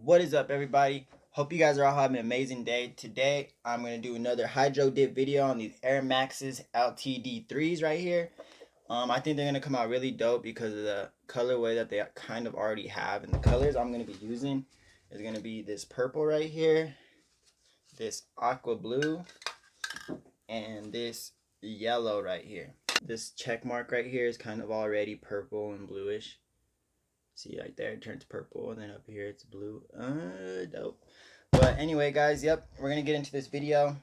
What is up, everybody? Hope you guys are all having an amazing day. Today I'm going to do another hydro dip video on these Air Max's LTD 3s right here. I think they're going to come out really dope because of the colorway that they kind of already have. And the colors I'm going to be using is going to be this purple right here, this aqua blue, and this yellow right here. This check mark right here is kind of already purple and bluish. See, right there it turns purple, and then up here it's blue. Dope. But anyway, guys, yep, we're gonna get into this video.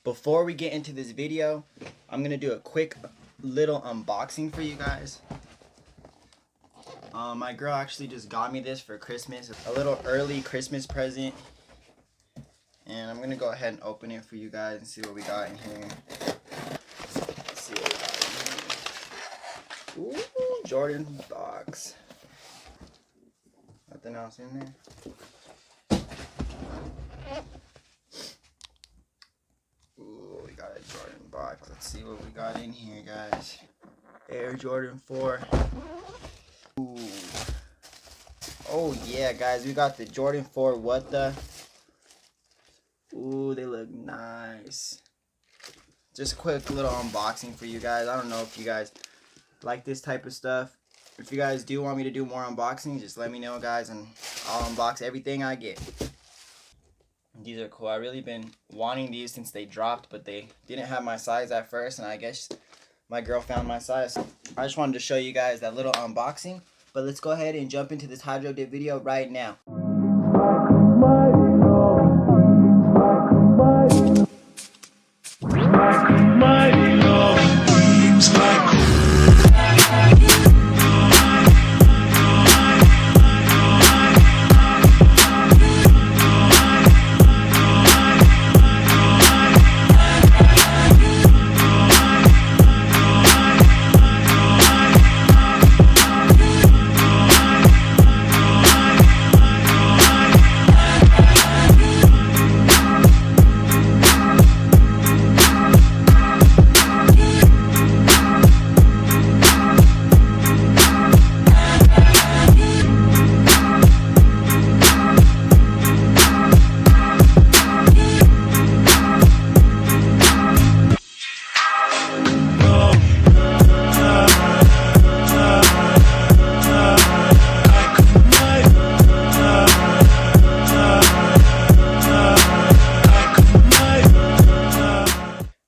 Before we get into this video, I'm gonna do a quick little unboxing for you guys. My girl actually just got me this for Christmas, a little early Christmas present, and I'm gonna go ahead and open it for you guys and see what we got in here. Let's see what we got in here. Ooh, Jordan box. Nothing else in there. Ooh, we got a Jordan box. Let's see what we got in here, guys. Air Jordan 4. Ooh. Oh yeah, guys, we got the Jordan 4. What the? Ooh, they look nice. Just a quick little unboxing for you guys. I don't know if you guys like this type of stuff. If you guys do want me to do more unboxings, just let me know, guys, and I'll unbox everything I get. These are cool. I've really been wanting these since they dropped, but they didn't have my size at first, and I guess my girl found my size. I just wanted to show you guys that little unboxing, but let's go ahead and jump into this hydro dip video right now.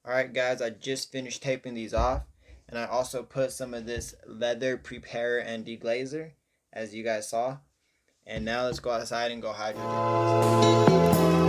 Alright guys, I just finished taping these off, and I also put some of this leather preparer and deglazer, as you guys saw. And now let's go outside and go hydro dip.